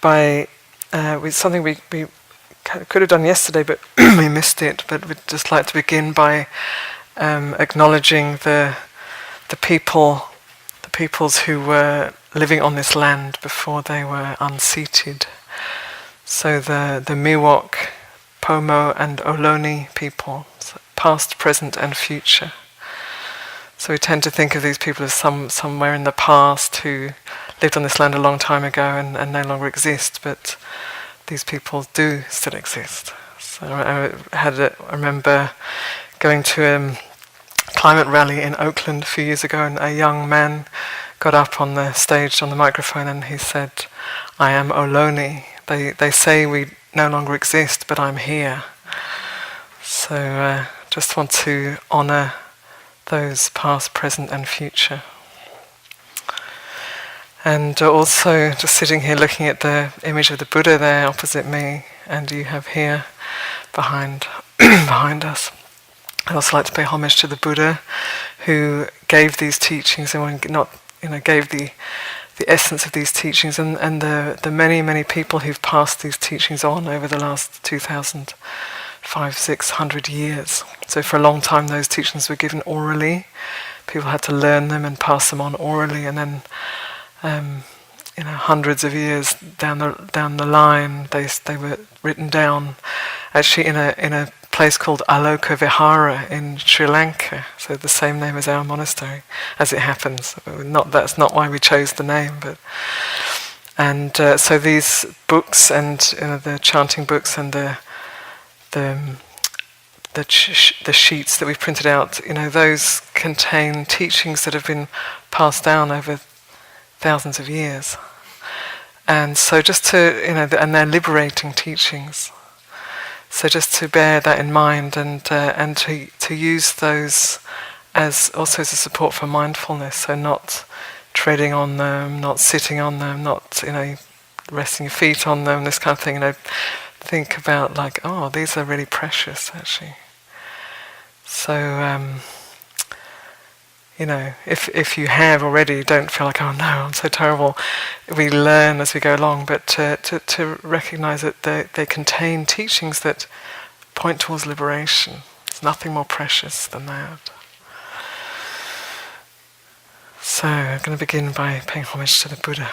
by with something we could have done yesterday, but we missed it. But we'd just like to begin by acknowledging the peoples who were living on this land before they were unseated. So the Miwok, Pomo, and Ohlone people, past, present, and future. So we tend to think of these people as somewhere in the past who lived on this land a long time ago and no longer exist, but these people do still exist. So I remember going to a climate rally in Oakland a few years ago, and a young man got up on the stage on the microphone and he said, "I am Ohlone. They say we no longer exist, but I'm here." So just want to honor those past, present, and future. And also just sitting here looking at the image of the Buddha there opposite me, and you have here behind us. I'd also like to pay homage to the Buddha who gave these teachings and gave the essence of these teachings, and the many people who've passed these teachings on over the last 2,500-600 years. So for a long time those teachings were given orally. People had to learn them and pass them on orally, and then hundreds of years down the line they were written down, actually in a place called Aloka Vihara in Sri Lanka, so the same name as our monastery, as it happens. That's not why we chose the name, but so these books and the chanting books and the sheets that we've printed out, those contain teachings that have been passed down over thousands of years, and so just to and they're liberating teachings. So just to bear that in mind, and to use those as also as a support for mindfulness. So not treading on them, not sitting on them, not resting your feet on them, this kind of thing. Think about these are really precious actually. So if you have already, don't feel like, oh no, I'm so terrible. We learn as we go along, but to recognize that they contain teachings that point towards liberation. There's nothing more precious than that. So I'm going to begin by paying homage to the Buddha.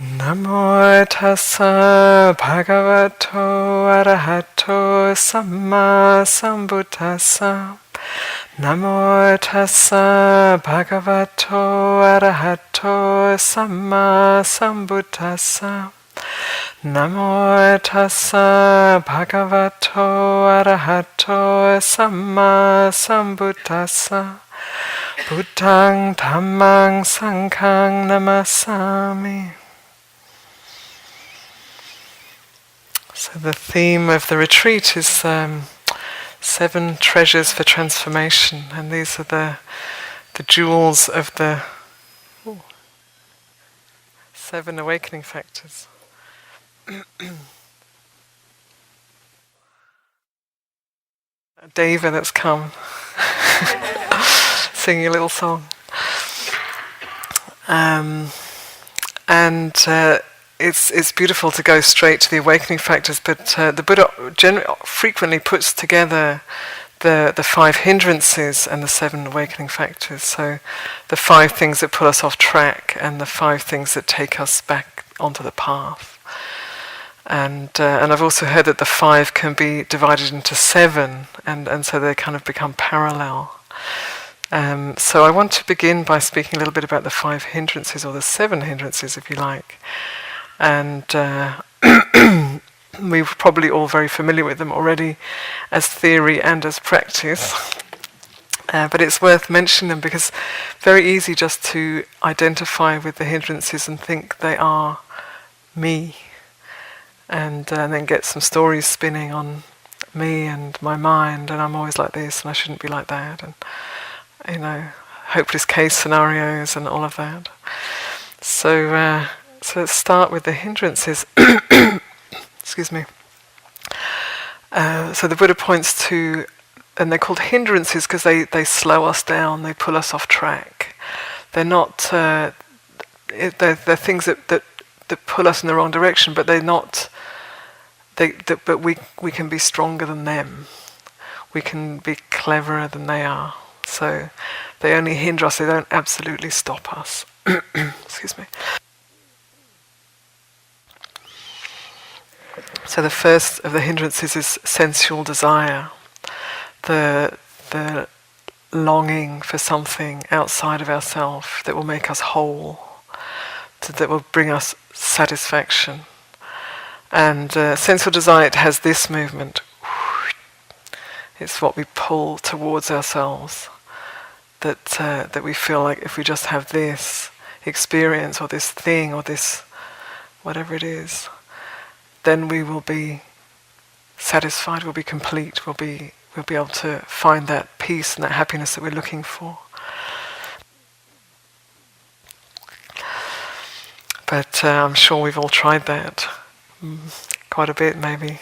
Namo tassa bhagavato arahato samma sambuddhassa. Namo tassa bhagavato arahato samma sambuddhassa. Namo tassa bhagavato arahato samma sambuddhassa. Buddhaṃ dhammāṃ saṅghāṃ namasami. So the theme of the retreat is 7 treasures for transformation, and these are the jewels of the 7 awakening factors. Deva that's come singing a little song, it's beautiful to go straight to the awakening factors, but the Buddha frequently puts together the 5 hindrances and the 7 awakening factors. So the 5 things that pull us off track and the 5 things that take us back onto the path. And I've also heard that the 5 can be divided into 7, and so they kind of become parallel. So I want to begin by speaking a little bit about the 5 hindrances, or the 7 hindrances if you like. And we're probably all very familiar with them already as theory and as practice. But it's worth mentioning them because it's very easy just to identify with the hindrances and think they are me. And then get some stories spinning on me and my mind, and I'm always like this and I shouldn't be like that, and hopeless case scenarios and all of that. So let's start with the hindrances. Excuse me. So the Buddha points to, and they're called hindrances because they slow us down, they pull us off track. they're not. They're things that pull us in the wrong direction, but they're not. But we can be stronger than them. We can be cleverer than they are. So they only hinder us. They don't absolutely stop us. Excuse me. So the first of the hindrances is sensual desire, the longing for something outside of ourselves that will make us whole, that will bring us satisfaction. And sensual desire, it has this movement. It's what we pull towards ourselves. That we feel like if we just have this experience or this thing or this whatever it is, then we will be satisfied, we'll be complete, we'll be able to find that peace and that happiness that we're looking for. But I'm sure we've all tried that quite a bit, maybe.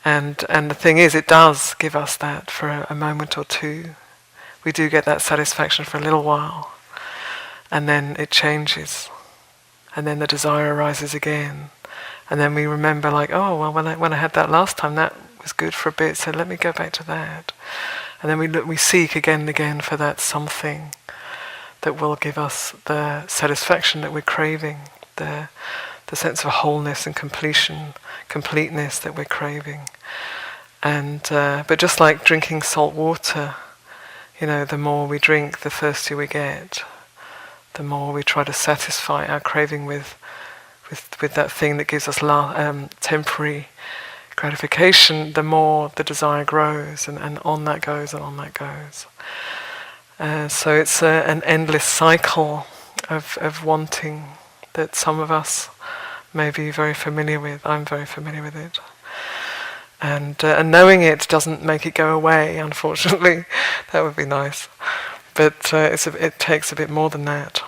And the thing is, it does give us that for a moment or two. We do get that satisfaction for a little while, and then it changes, and then the desire arises again. And then we remember, like, oh, well, when I had that last time, that was good for a bit, so let me go back to that. And then we seek again and again for that something that will give us the satisfaction that we're craving, the sense of wholeness and completeness that we're craving. And but just like drinking salt water, the more we drink, the thirstier we get. The more we try to satisfy our craving with that thing that gives us temporary gratification, the more the desire grows, and on that goes, and on that goes. So it's an endless cycle of wanting that some of us may be very familiar with. I'm very familiar with it. And knowing it doesn't make it go away, unfortunately. That would be nice. But it takes a bit more than that.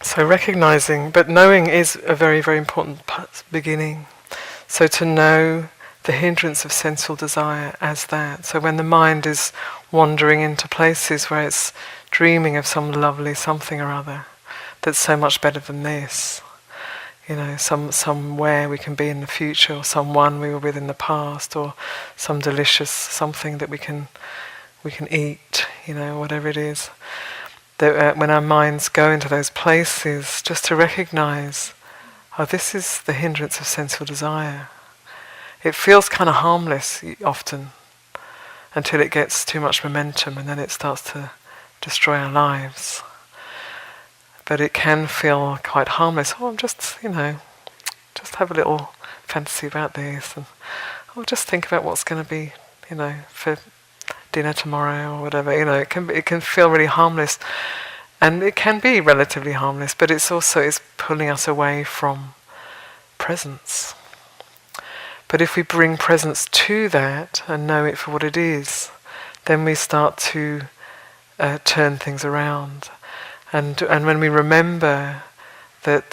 So recognizing, but knowing is a very, very important beginning. So to know the hindrance of sensual desire as that. So when the mind is wandering into places where it's dreaming of some lovely something or other that's so much better than this, somewhere we can be in the future, or someone we were with in the past, or some delicious something that we can eat, whatever it is. That when our minds go into those places, just to recognize, this is the hindrance of sensual desire. It feels kind of harmless often, until it gets too much momentum, and then it starts to destroy our lives. But it can feel quite harmless. I'm just have a little fantasy about this, and I'll just think about what's going to be, for dinner tomorrow or whatever. It can feel really harmless, and it can be relatively harmless. But it's pulling us away from presence. But if we bring presence to that and know it for what it is, then we start to turn things around. And when we remember that,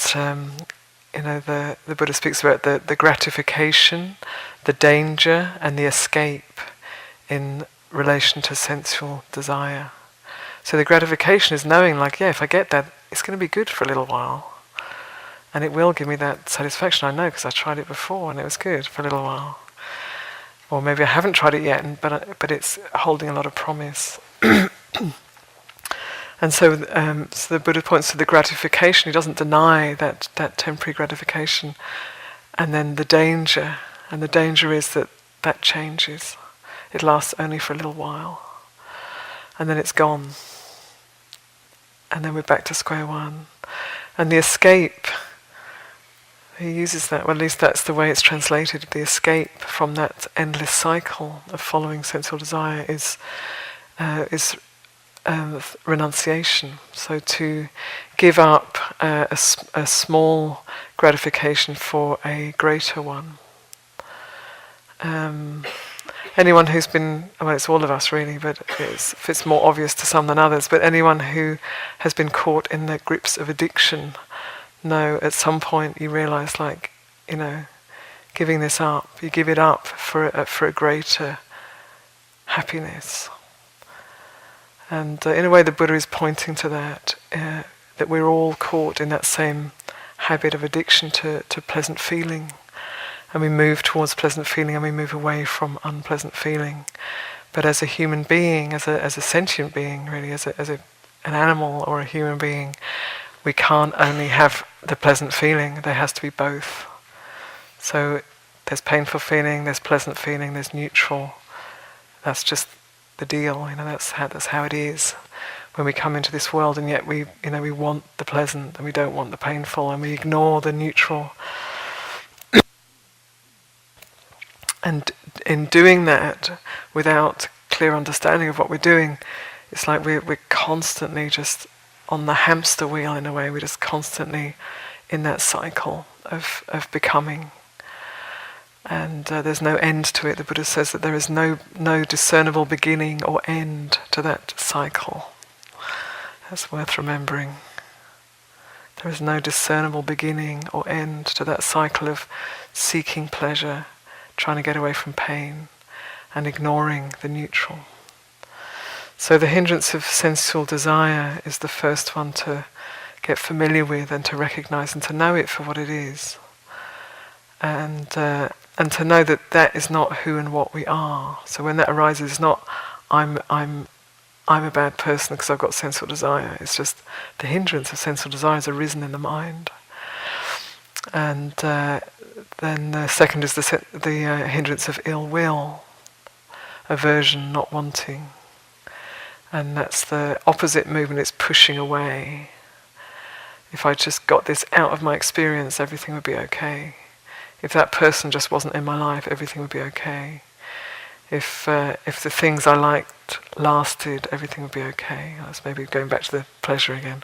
the Buddha speaks about the gratification, the danger, and the escape in relation to sensual desire. So the gratification is knowing, if I get that, it's going to be good for a little while. And it will give me that satisfaction, I know, because I tried it before and it was good for a little while. Or maybe I haven't tried it yet, but it's holding a lot of promise. And so the Buddha points to the gratification. He doesn't deny that temporary gratification. And then the danger. And the danger is that changes. It lasts only for a little while. And then it's gone. And then we're back to square one. And the escape, he uses that, well, at least that's the way it's translated. The escape from that endless cycle of following sensual desire is renunciation. So to give up a small gratification for a greater one. Anyone who's been, well, it's all of us really, but it's more obvious to some than others, but anyone who has been caught in the grips of addiction, know at some point you realize, giving this up, you give it up for a greater happiness. And in a way the Buddha is pointing to that, that we're all caught in that same habit of addiction to pleasant feeling. And we move towards pleasant feeling and we move away from unpleasant feeling. But as a human being, as a sentient being, really, as an animal or a human being, we can't only have the pleasant feeling, there has to be both. So there's painful feeling, there's pleasant feeling, there's neutral. That's just the deal, that's how it is when we come into this world, and yet we want the pleasant and we don't want the painful, and we ignore the neutral. And in doing that, without clear understanding of what we're doing, it's like we're constantly just on the hamster wheel in a way. We're just constantly in that cycle of becoming. And there's no end to it. The Buddha says that there is no discernible beginning or end to that cycle. That's worth remembering. There is no discernible beginning or end to that cycle of seeking pleasure, trying to get away from pain, and ignoring the neutral. So the hindrance of sensual desire is the first one to get familiar with and to recognize and to know it for what it is. And to know that that is not who and what we are. So when that arises, it's not I'm a bad person because I've got sensual desire. It's just the hindrance of sensual desire has arisen in the mind. And then the second is the hindrance of ill will, aversion, not wanting. And that's the opposite movement, it's pushing away. If I just got this out of my experience, everything would be okay. If that person just wasn't in my life, everything would be okay. If the things I liked lasted, everything would be okay. That's maybe going back to the pleasure again.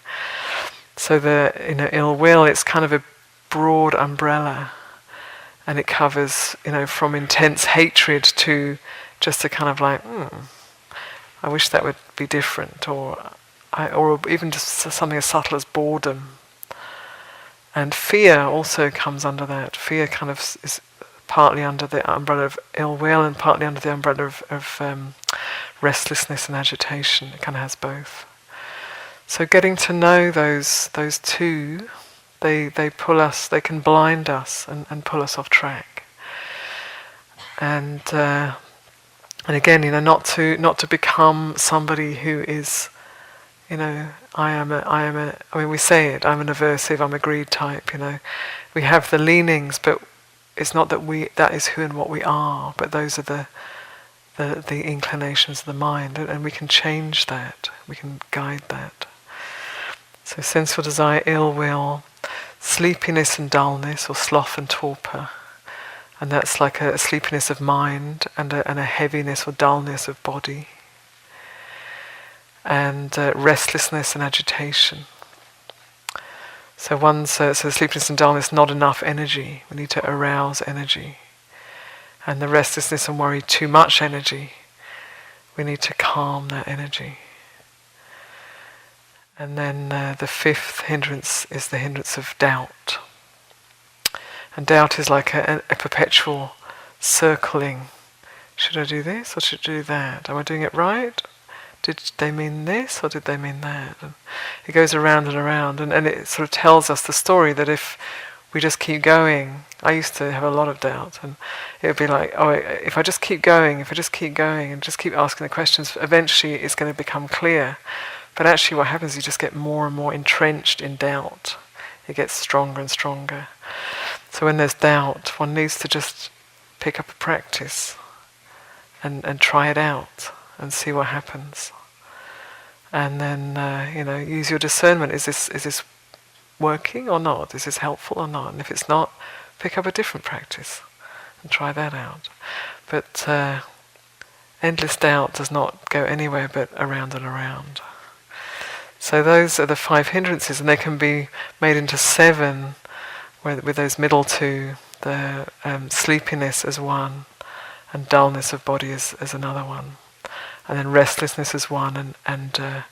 So the ill will, it's kind of a broad umbrella, and it covers from intense hatred to just a kind of like, I wish that would be different, or even just something as subtle as boredom. And fear also comes under that. Fear kind of is partly under the umbrella of ill will and partly under the umbrella of restlessness and agitation. It kind of has both. So getting to know those two, they pull us, they can blind us and pull us off track. And again, not to become somebody who is, we say it, I'm an aversive, I'm a greed type, We have the leanings, but it's not that is who and what we are, but those are the inclinations of the mind, and we can change that, we can guide that. So sensual desire, ill will, sleepiness and dullness, or sloth and torpor. And that's like a sleepiness of mind and a heaviness or dullness of body. And restlessness and agitation. So so sleepiness and dullness, not enough energy. We need to arouse energy. And the restlessness and worry, too much energy. We need to calm that energy. And then the fifth hindrance is the hindrance of doubt. And doubt is like a perpetual circling. Should I do this or should I do that? Am I doing it right? Did they mean this or did they mean that? And it goes around and around, and it sort of tells us the story that if we just keep going, I used to have a lot of doubt, and it would be like, if I just keep going and just keep asking the questions, eventually it's going to become clear. But actually what happens is you just get more and more entrenched in doubt. It gets stronger and stronger. So when there's doubt, one needs to just pick up a practice and try it out and see what happens. And then use your discernment. Is this working or not? Is this helpful or not? And if it's not, pick up a different practice and try that out. But endless doubt does not go anywhere but around and around. So those are the 5 hindrances, and they can be made into 7, with those middle 2, the sleepiness as one, and dullness of body as another one, and then restlessness as one, and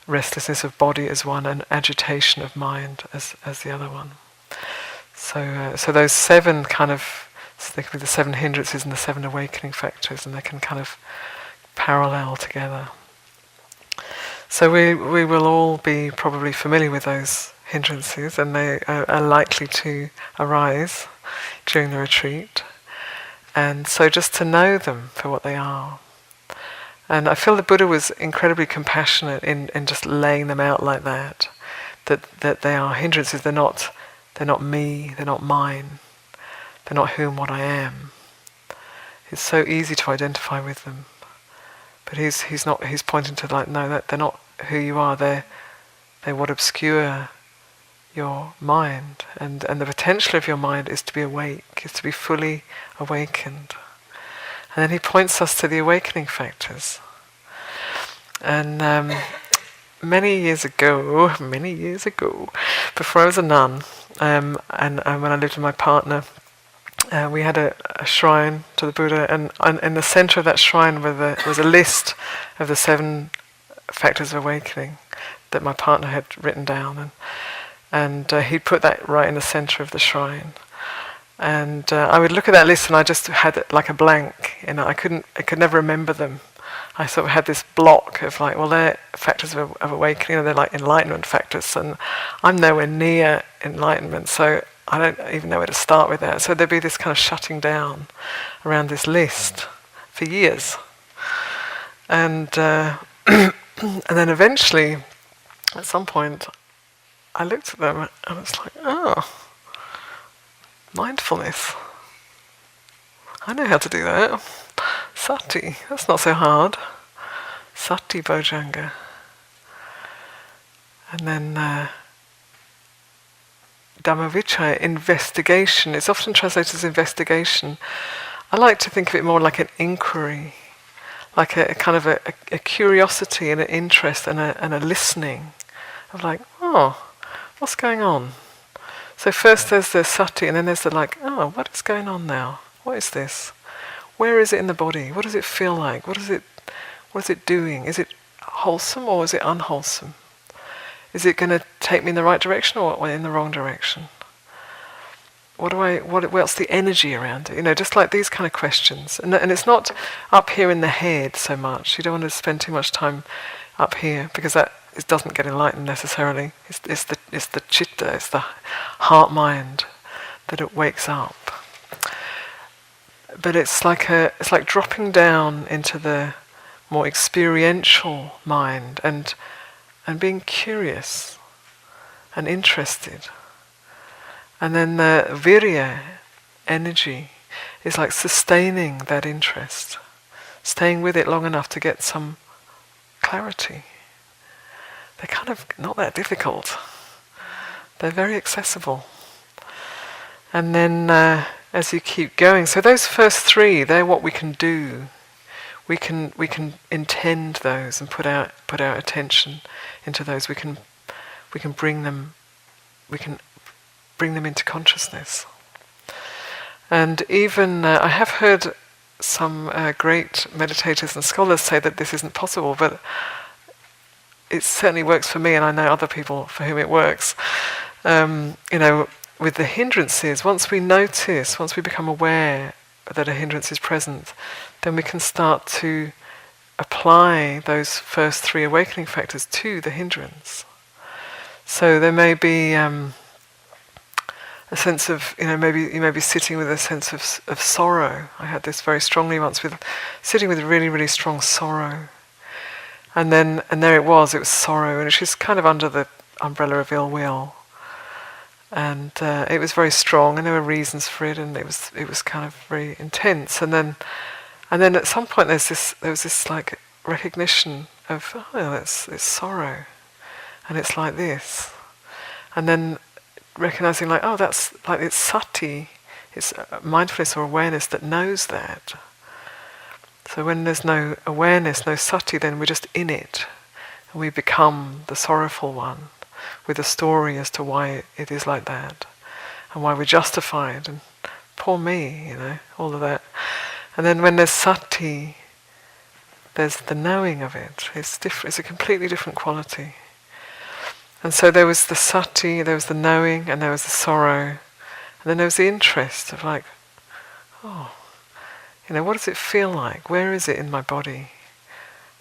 restlessness of body as one, and agitation of mind as the other one. So those 7 kind of, so they can be the 7 hindrances and the 7 awakening factors, and they can kind of parallel together. So we will all be probably familiar with those hindrances, and they are likely to arise during the retreat. And so just to know them for what they are. And I feel the Buddha was incredibly compassionate in just laying them out like that. That they are hindrances, they're not me, they're not mine, they're not who and what I am. It's so easy to identify with them. But he's pointing to like, no, that they're not who you are, they're what obscure your mind. And the potential of your mind is to be awake, is to be fully awakened. And then he points us to the awakening factors. And many years ago, before I was a nun, and when I lived with my partner, we had a shrine to the Buddha, and in the center of that shrine was a list of the 7 factors of awakening that my partner had written down, and he'd put that right in the center of the shrine. And I would look at that list, and I just had it like a blank. I could never remember them. I sort of had this block of like, well, they're factors of awakening, they're like enlightenment factors, and I'm nowhere near enlightenment, so I don't even know where to start with that. So there'd be this kind of shutting down around this list for years. And and then eventually, at some point, I looked at them and I was like, oh, mindfulness. I know how to do that. Sati, that's not so hard. Sati Bojjhanga. And then Dhammavichaya, investigation. It's often translated as investigation. I like to think of it more like an inquiry, like a kind of a curiosity and an interest and a listening of like, oh, what's going on? So first there's the sati, and then there's the like, oh, what is going on now? What is this? Where is it in the body? What does it feel like? What is it doing? Is it wholesome or is it unwholesome? Is it going to take me in the right direction or in the wrong direction? What's the energy around it? Just like these kind of questions. And it's not up here in the head so much. You don't want to spend too much time up here, because it doesn't get enlightened necessarily. It's the chitta, it's the heart mind that it wakes up. But it's like dropping down into the more experiential mind and being curious and interested. And then the virya, energy, is like sustaining that interest, staying with it long enough to get some clarity. They're kind of not that difficult. They're very accessible. And then as you keep going, so those first 3, they're what we can do. We can intend those and put our attention into those. We can bring them into consciousness. And even I have heard some great meditators and scholars say that this isn't possible, but it certainly works for me, and I know other people for whom it works. With the hindrances, once we become aware that a hindrance is present, then we can start to apply those first 3 awakening factors to the hindrance. So there may be a sense of, maybe you may be sitting with a sense of sorrow. I had this very strongly once, with sitting with really, really strong sorrow. And there it was sorrow, and it's just kind of under the umbrella of ill will. And it was very strong, and there were reasons for it, and it was kind of very intense. And then at some point there was this like recognition of, oh, it's sorrow, and it's like this. And then recognizing like, oh, that's like, it's sati, it's mindfulness or awareness that knows that. So when there's no awareness, no sati, then we're just in it, and we become the sorrowful one, with a story as to why it is like that, and why we're justified, and poor me, all of that. And then when there's sati, there's the knowing of it. It's different. It's a completely different quality. And so there was the sati, there was the knowing, and there was the sorrow, and then there was the interest of like, oh, what does it feel like? Where is it in my body?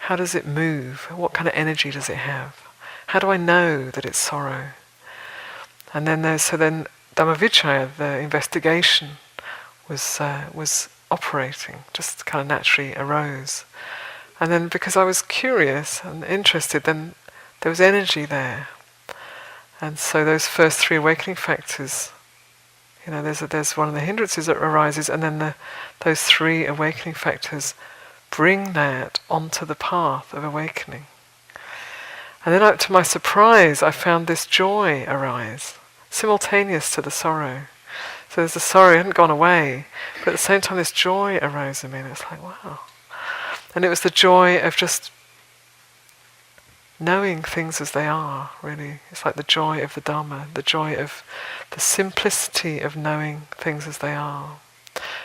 How does it move? What kind of energy does it have? How do I know that it's sorrow? And then then Dhammavicaya, the investigation, was operating, just kind of naturally arose. And then because I was curious and interested, then there was energy there. And so those first three awakening factors, there's one of the hindrances that arises, and then those three awakening factors bring that onto the path of awakening. And then to my surprise, I found this joy arise, simultaneous to the sorrow. So there's the sorrow, it hadn't gone away, but at the same time this joy arose in me, and it's like, wow. And it was the joy of just knowing things as they are, really. It's like the joy of the Dhamma, the joy of the simplicity of knowing things as they are.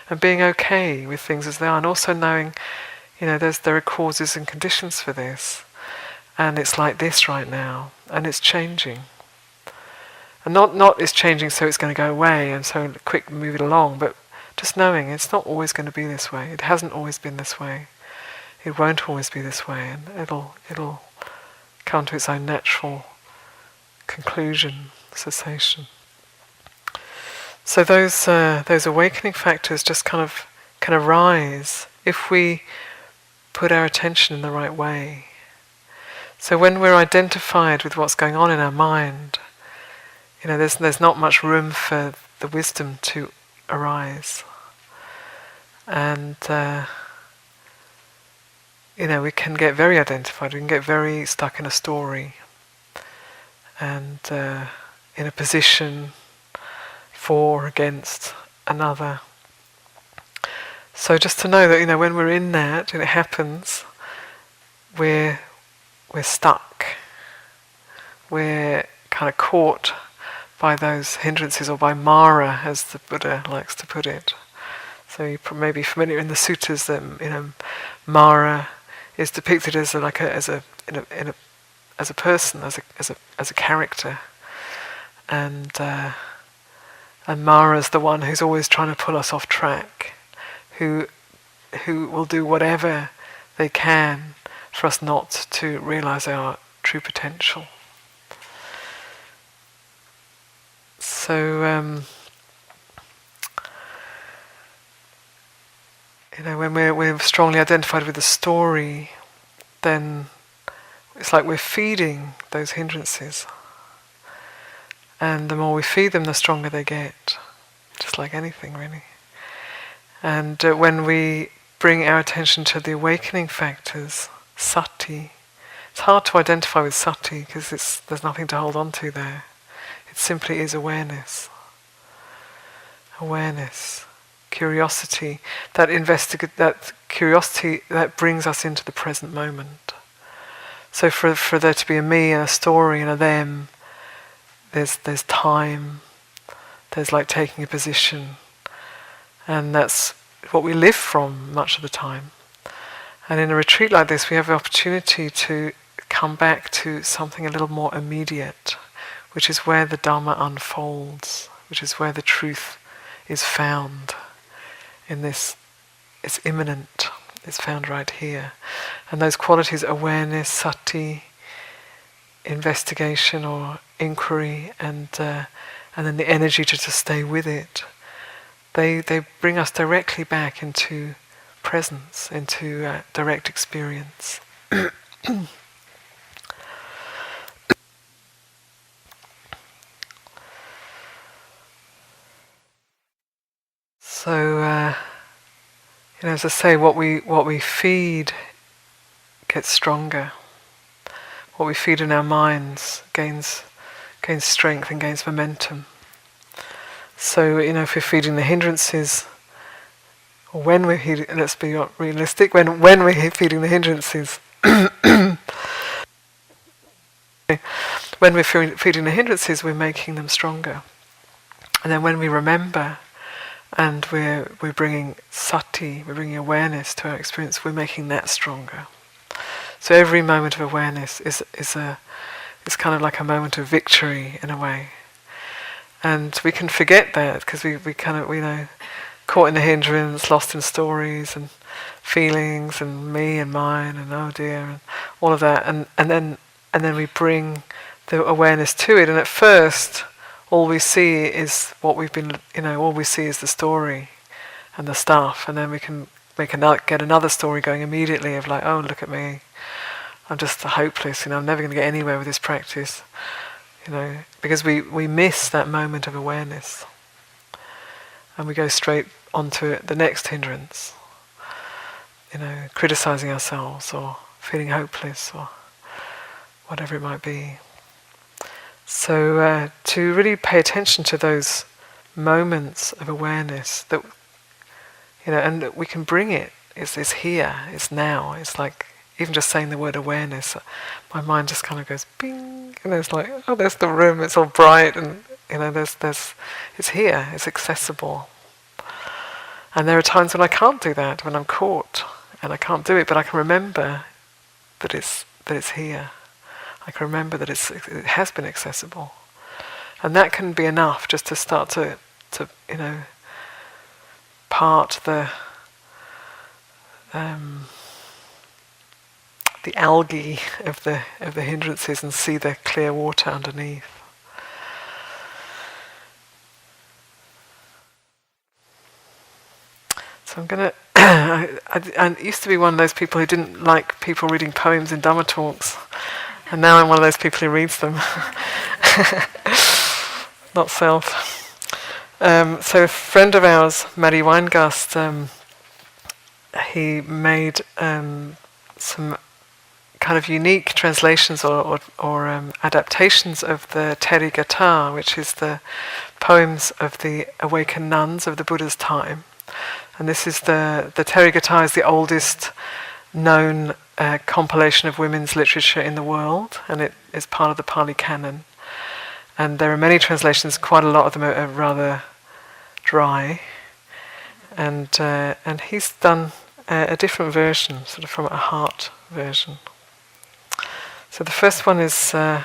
And being okay with things as they are, and also knowing, there are causes and conditions for this. And it's like this right now, and it's changing. And not it's changing so it's going to go away, and so quick move it along, but just knowing it's not always going to be this way. It hasn't always been this way. It won't always be this way, and it'll come to its own natural conclusion, cessation. So those awakening factors just kind of can arise if we put our attention in the right way. So when we're identified with what's going on in our mind, there's not much room for the wisdom to arise. And we can get very identified, we can get very stuck in a story and in a position for or against another. So just to know that, when we're in that and it happens, we're stuck. We're kind of caught by those hindrances, or by Mara, as the Buddha likes to put it. So you may be familiar in the suttas that Mara is depicted as a person, as a character, and Mara's the one who's always trying to pull us off track, who will do whatever they can for us not to realize our true potential. So when we're strongly identified with the story, then it's like we're feeding those hindrances. And the more we feed them, the stronger they get. Just like anything, really. And when we bring our attention to the awakening factors, sati, it's hard to identify with sati because there's nothing to hold on to there. It simply is awareness. Awareness. Curiosity, that curiosity that brings us into the present moment. So for there to be a me and a story and a them, there's time, there's like taking a position, and that's what we live from much of the time. And in a retreat like this, we have the opportunity to come back to something a little more immediate, which is where the Dhamma unfolds, which is where the truth is found. In this, it's imminent, it's found right here. And those qualities, awareness, sati, investigation or inquiry, and then the energy to stay with it, they bring us directly back into presence, into direct experience. So, as I say, what we feed gets stronger. What we feed in our minds gains strength and gains momentum. So, if we're feeding the hindrances, or when we're feeding, let's be realistic, when we're feeding the hindrances, when we're feeding the hindrances, we're making them stronger. And then when we remember, and we're bringing sati, we're bringing awareness to our experience, we're making that stronger. So every moment of awareness is kind of like a moment of victory in a way. And we can forget that because we caught in the hindrance, lost in stories, and feelings and me and mine and oh dear and all of that, and then we bring the awareness to it. And at first, all we see is what we've been, all we see is the story and the stuff, and then we can get another story going immediately of like, oh, look at me, I'm just hopeless, I'm never going to get anywhere with this practice, because we miss that moment of awareness, and we go straight onto the next hindrance, criticizing ourselves or feeling hopeless or whatever it might be. So to really pay attention to those moments of awareness that, and we can bring it. It's here. It's now. It's like even just saying the word awareness, my mind just kind of goes bing, and it's like, oh, there's the room. It's all bright, and it's here. It's accessible. And there are times when I can't do that, when I'm caught, and I can't do it, but I can remember that it's here. I can remember that it has been accessible, and that can be enough just to start to part the algae of the hindrances and see the clear water underneath. So I'm gonna. I used to be one of those people who didn't like people reading poems in Dhamma talks. And now I'm one of those people who reads them. Not self. So a friend of ours, Maddie Weingast, he made some kind of unique translations or adaptations of the Therigatha, which is the poems of the awakened nuns of the Buddha's time. And this is the Therigatha is the oldest known compilation of women's literature in the world, and it is part of the Pali Canon. And there are many translations. Quite a lot of them are rather dry, and he's done a different version, sort of from a heart version. So the first one is the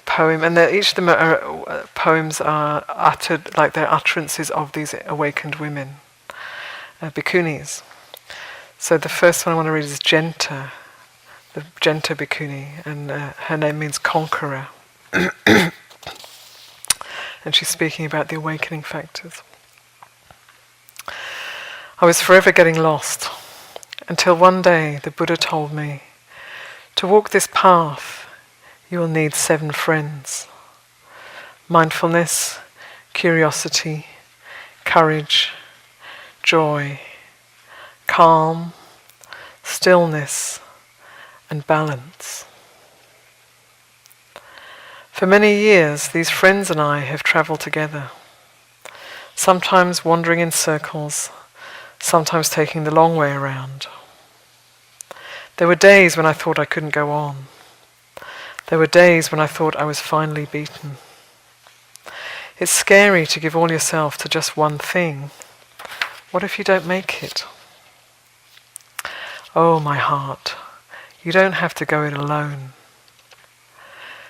poem, and each of them are poems are uttered like they're utterances of these awakened women, bhikkhunis. So the first one I want to read is Jenta, the Jenta Bhikkhuni, and her name means conqueror. And she's speaking about the awakening factors. I was forever getting lost, until one day the Buddha told me, to walk this path you will need 7 friends: mindfulness, curiosity, courage, joy, calm, stillness, and balance. For many years, these friends and I have travelled together, sometimes wandering in circles, sometimes taking the long way around. There were days when I thought I couldn't go on. There were days when I thought I was finally beaten. It's scary to give all yourself to just one thing. What if you don't make it? Oh, my heart, you don't have to go it alone.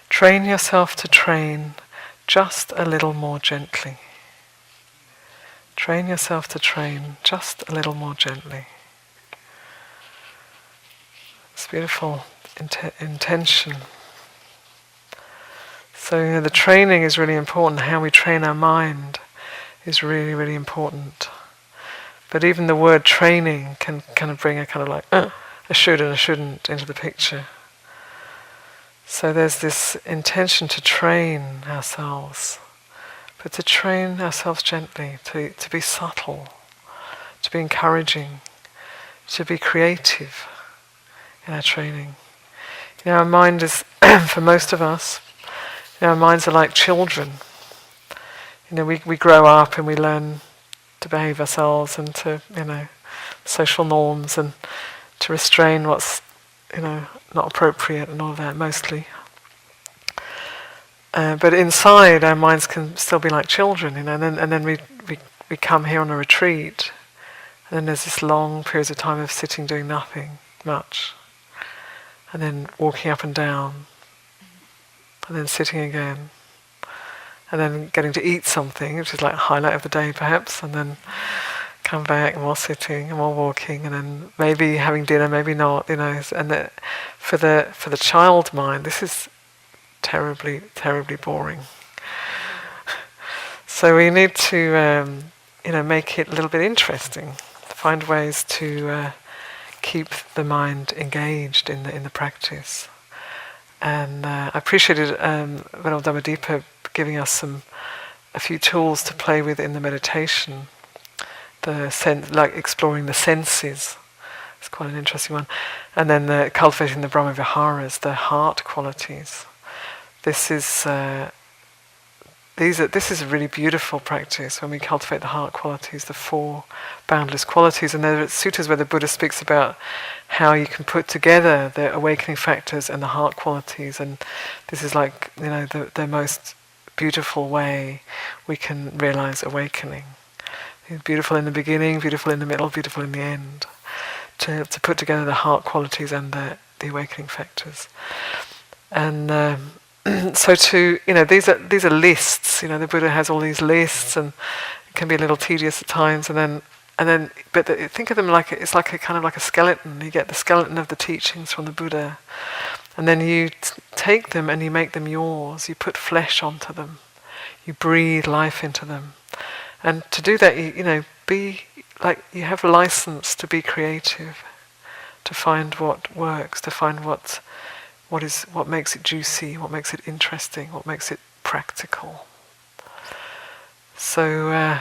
Train yourself to train just a little more gently. Train yourself to train just a little more gently. It's beautiful intention. So the training is really important. How we train our mind is really, really important. But even the word training can kind of bring a kind of like a should and a shouldn't into the picture. So there's this intention to train ourselves, but to train ourselves gently, to be subtle, to be encouraging, to be creative in our training. Our mind is, for most of us, our minds are like children. We grow up and we learn to behave ourselves and to, social norms and to restrain what's, not appropriate and all of that, mostly. But inside, our minds can still be like children, and then we come here on a retreat, and then there's this long periods of time of sitting doing nothing much, and then walking up and down, and then sitting again, and then getting to eat something, which is like a highlight of the day perhaps, and then come back, more sitting, and more walking, and then maybe having dinner, maybe not, And for the child mind, this is terribly, terribly boring. So we need to, make it a little bit interesting. Find ways to keep the mind engaged in the practice. And I appreciated Venerable Dhammadippa giving us a few tools to play with in the meditation. Like exploring the senses. It's quite an interesting one. And then cultivating the Brahma Viharas, the heart qualities. This is a really beautiful practice when we cultivate the heart qualities, the 4 boundless qualities. And there are suttas where the Buddha speaks about how you can put together the awakening factors and the heart qualities. And this is like, the most beautiful way we can realize awakening. Beautiful in the beginning, beautiful in the middle, beautiful in the end. To put together the heart qualities and the awakening factors. And so these are lists. The Buddha has all these lists, and it can be a little tedious at times. But think of them like it's like a kind of like a skeleton. You get the skeleton of the teachings from the Buddha, and then you take them and you make them yours. You put flesh onto them. You breathe life into them, and to do that, be like you have license to be creative, to find what works, to find what makes it juicy, what makes it interesting, what makes it practical. So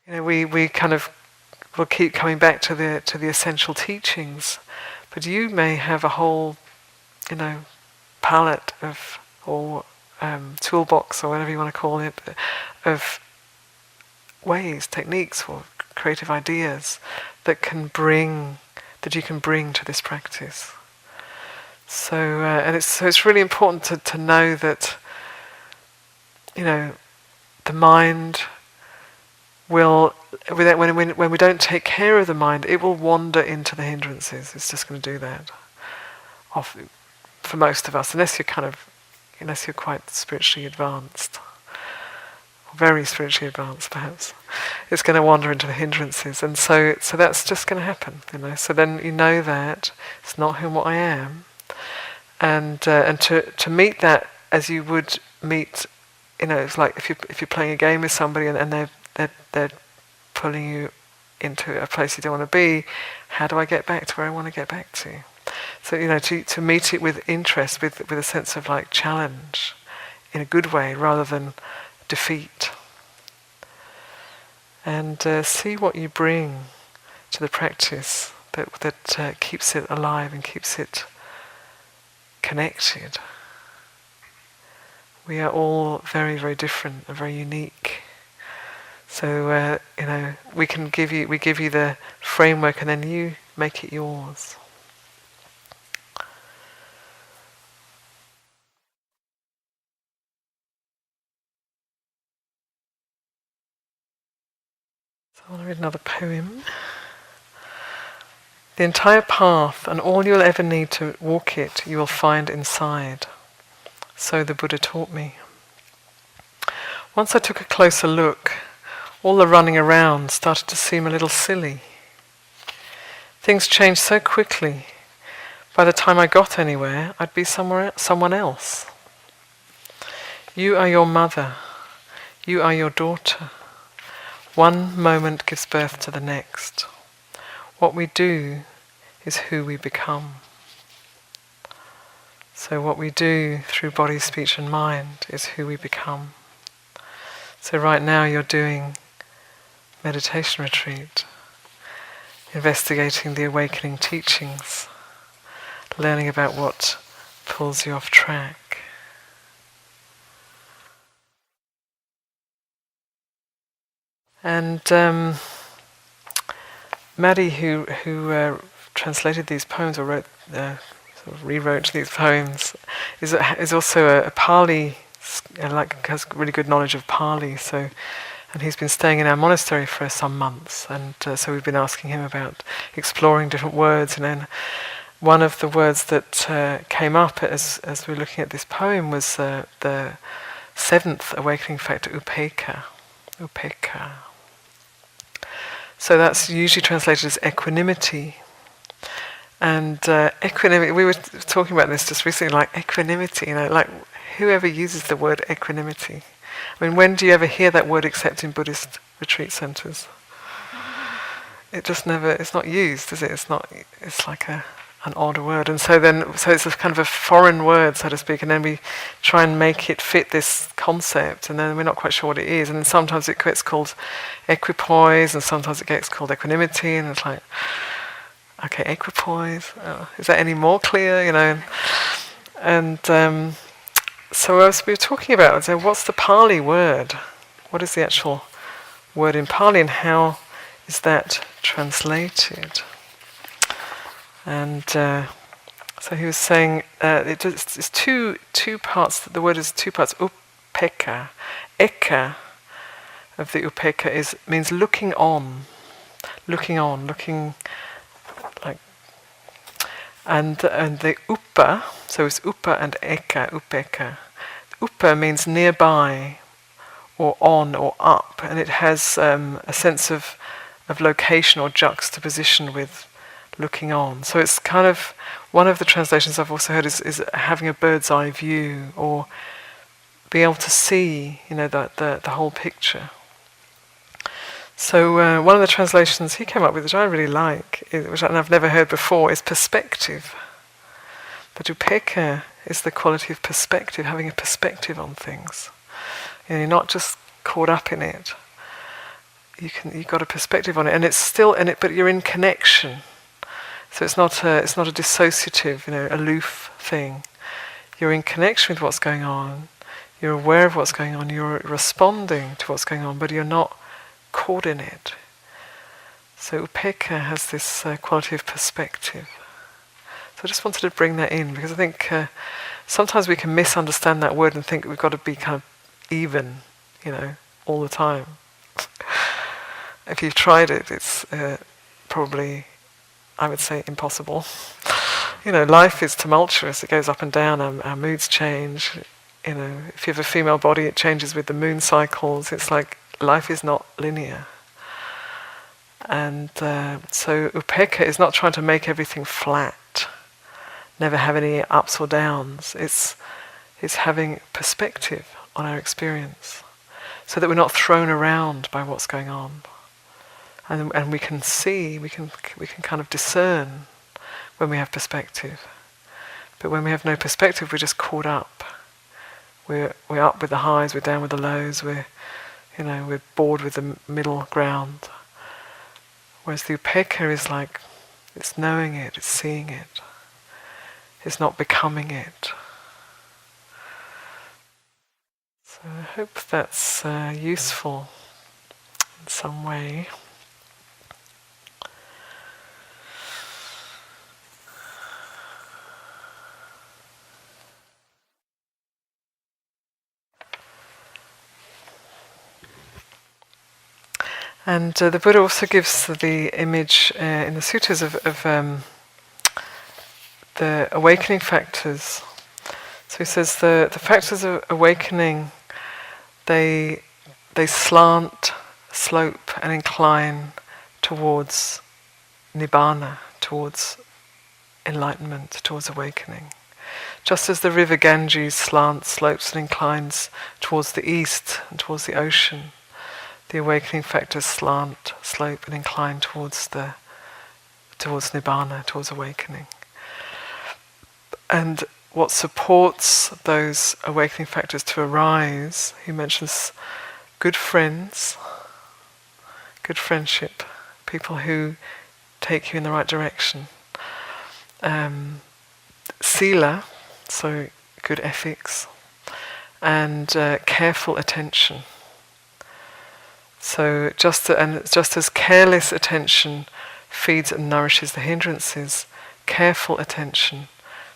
we kind of will keep coming back to the essential teachings, but you may have a whole palette of or toolbox or whatever you want to call it of ways, techniques, or creative ideas that you can bring to this practice. So it's really important to know that the mind will, when we don't take care of the mind, it will wander into the hindrances. It's just going to do that. For most of us, unless you're quite spiritually advanced. Very spiritually advanced, perhaps, it's going to wander into the hindrances, and so that's just going to happen, So then that it's not who what I am, and to meet that as you would meet, it's like if you're playing a game with somebody and they're pulling you into a place you don't want to be. How do I get back to where I want to get back to? So to meet it with interest, with a sense of like challenge, in a good way rather than defeat, and see what you bring to the practice that keeps it alive and keeps it connected. We are all very, very different and very unique. So we give you the framework, and then you make it yours. So I want to read another poem. The entire path and all you'll ever need to walk it, you will find inside. So the Buddha taught me. Once I took a closer look, all the running around started to seem a little silly. Things changed so quickly. By the time I got anywhere, I'd be someone else. You are your mother. You are your daughter. One moment gives birth to the next. What we do is who we become. So what we do through body, speech and mind is who we become. So right now you're doing meditation retreat, investigating the awakening teachings, learning about what pulls you off track. And Maddie, who translated these poems or rewrote these poems, is also a Pali, has really good knowledge of Pali. And he's been staying in our monastery for some months, and so we've been asking him about exploring different words. And then one of the words that came up as we were looking at this poem was the seventh awakening factor, upekkha. Upekkha. So that's usually translated as equanimity. And equanimity, we were talking about this just recently, like equanimity, like whoever uses the word equanimity. I mean, when do you ever hear that word except in Buddhist retreat centres? It just never, it's not used, is it? It's like an odd word. And so it's a kind of a foreign word, so to speak, and then we try and make it fit this concept, and then we're not quite sure what it is. And then sometimes it gets called equipoise, and sometimes it gets called equanimity, and it's like, okay, equipoise, is that any more clear, And so as we were talking about, so what's the Pali word? What is the actual word in Pali, and how is that translated? And so he was saying it's two parts. The word is two parts. Upekkha, eka of the upekkha means looking on, looking like. And the upa, so it's upa and eka, upekkha. Upa means nearby, or on, or up, and it has a sense of location or juxtaposition with looking on. So it's kind of, one of the translations I've also heard is having a bird's eye view, or be able to see, the whole picture. So one of the translations he came up with, which I really like, which I've never heard before, is perspective. But upekkha is the quality of perspective, having a perspective on things. You're not just caught up in it. You've got a perspective on it, and it's still in it, but you're in connection. So it's not a dissociative, aloof thing. You're in connection with what's going on. You're aware of what's going on. You're responding to what's going on, but you're not caught in it. So upekkha has this quality of perspective. So I just wanted to bring that in, because I think sometimes we can misunderstand that word and think we've got to be kind of even, all the time. If you've tried it, it's probably, I would say, impossible. Life is tumultuous. It goes up and down. Our moods change. If you have a female body, it changes with the moon cycles. It's like life is not linear. And so upekkha is not trying to make everything flat, never have any ups or downs. It's having perspective on our experience, so that we're not thrown around by what's going on. And we can see, we can kind of discern when we have perspective. But when we have no perspective, we're just caught up. We're up with the highs, we're down with the lows, we're bored with the middle ground. Whereas the upekkha is like, it's knowing it, it's seeing it. It's not becoming it. So I hope that's useful in some way. And the Buddha also gives the image in the sutras of the awakening factors. So he says the factors of awakening, they slant, slope and incline towards nibbana, towards enlightenment, towards awakening. Just as the river Ganges slants, slopes and inclines towards the east and towards the ocean, the awakening factors slant, slope and incline towards nibbana, towards awakening. And what supports those awakening factors to arise, he mentions good friends, good friendship, people who take you in the right direction. Sila, so good ethics, and careful attention. So just as careless attention feeds and nourishes the hindrances, careful attention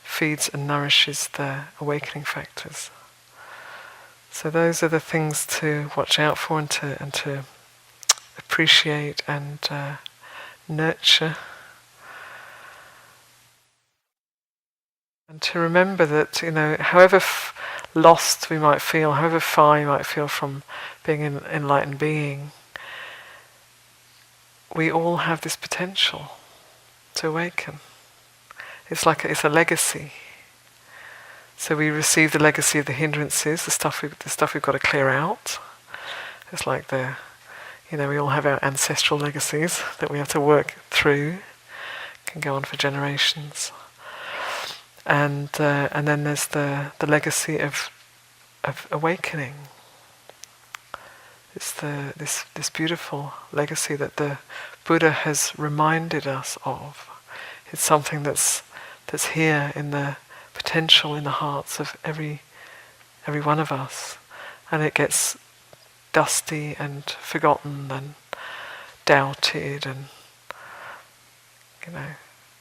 feeds and nourishes the awakening factors. So those are the things to watch out for and to appreciate and nurture. And to remember that, however lost we might feel, however far you might feel from being an enlightened being, we all have this potential to awaken. It's a legacy. So we receive the legacy of the hindrances, the stuff we've got to clear out. It's like we all have our ancestral legacies that we have to work through. Can go on for generations. And then there's the legacy of awakening. It's this beautiful legacy that the Buddha has reminded us of. It's something that's here in the potential in the hearts of every one of us, and it gets dusty and forgotten and doubted and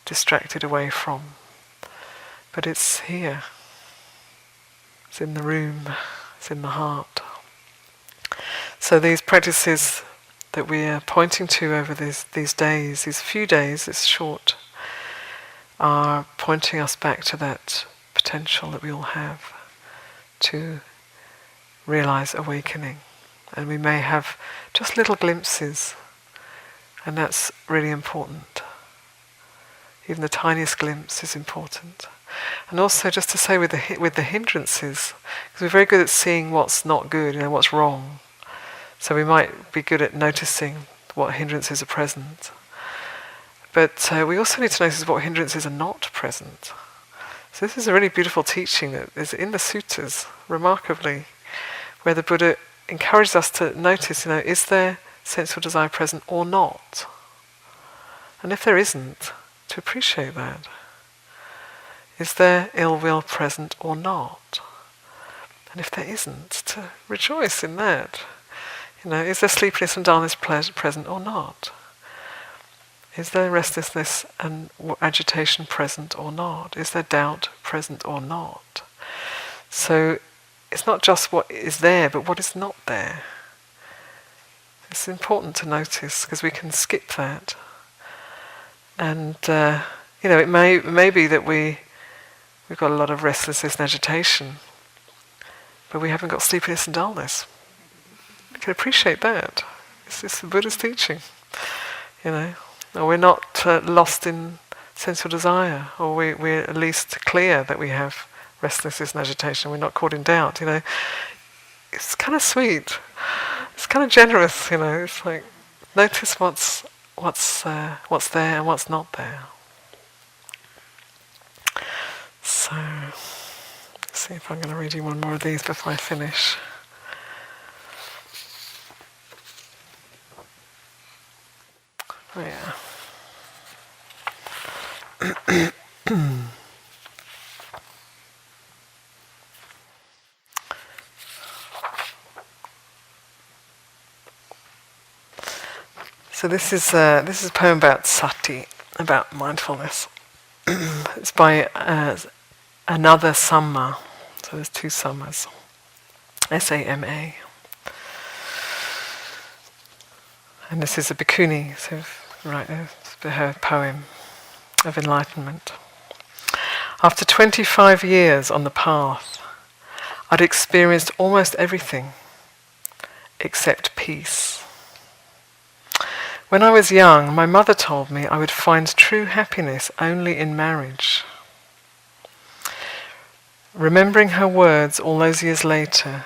distracted away from. But it's here. It's in the room. It's in the heart. So these practices that we are pointing to over these days, these few days, it's short, are pointing us back to that potential that we all have to realize awakening. And we may have just little glimpses, and that's really important. Even the tiniest glimpse is important. And also, just to say with the hindrances, because we're very good at seeing what's not good, what's wrong. So we might be good at noticing what hindrances are present. But we also need to notice what hindrances are not present. So this is a really beautiful teaching that is in the suttas, remarkably, where the Buddha encourages us to notice, is there sensual desire present or not? And if there isn't, to appreciate that. Is there ill will present or not? And if there isn't, to rejoice in that. Is there sleepiness and dullness present or not? Is there restlessness and agitation present or not? Is there doubt present or not? So it's not just what is there, but what is not there. It's important to notice, because we can skip that. And it may be that we've got a lot of restlessness and agitation, but we haven't got sleepiness and dullness. We can appreciate that. It's the Buddha's teaching, Or we're not lost in sensual desire, or we're at least clear that we have restlessness and agitation. We're not caught in doubt. It's kind of sweet. It's kind of generous. It's like notice what's there and what's not there. So, let's see if I'm going to read you one more of these before I finish. Oh yeah. So this is a poem about sati, about mindfulness. It's by another Samma. So there's two Sammas. S-A-M-A. And this is a bhikkhuni, so her poem of enlightenment. After 25 years on the path, I'd experienced almost everything except peace. When I was young, my mother told me I would find true happiness only in marriage. Remembering her words all those years later,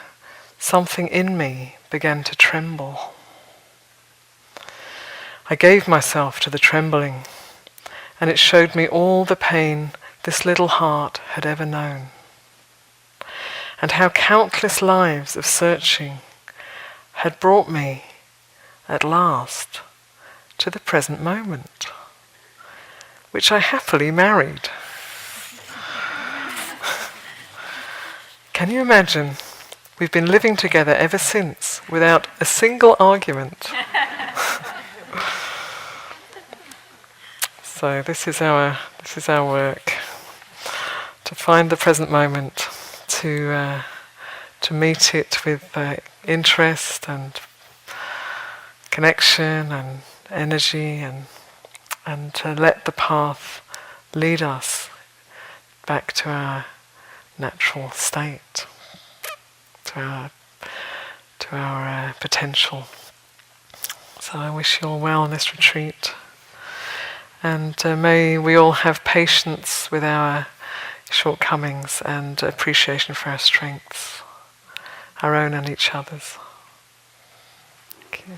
something in me began to tremble. I gave myself to the trembling, and it showed me all the pain this little heart had ever known, and how countless lives of searching had brought me, at last, to the present moment, which I happily married. Can you imagine? We've been living together ever since, without a single argument. So this is our work, to find the present moment, to meet it with interest and connection and energy, and to let the path lead us back to our natural state, to our potential. So I wish you all well on this retreat. And may we all have patience with our shortcomings and appreciation for our strengths, our own and each other's. Okay.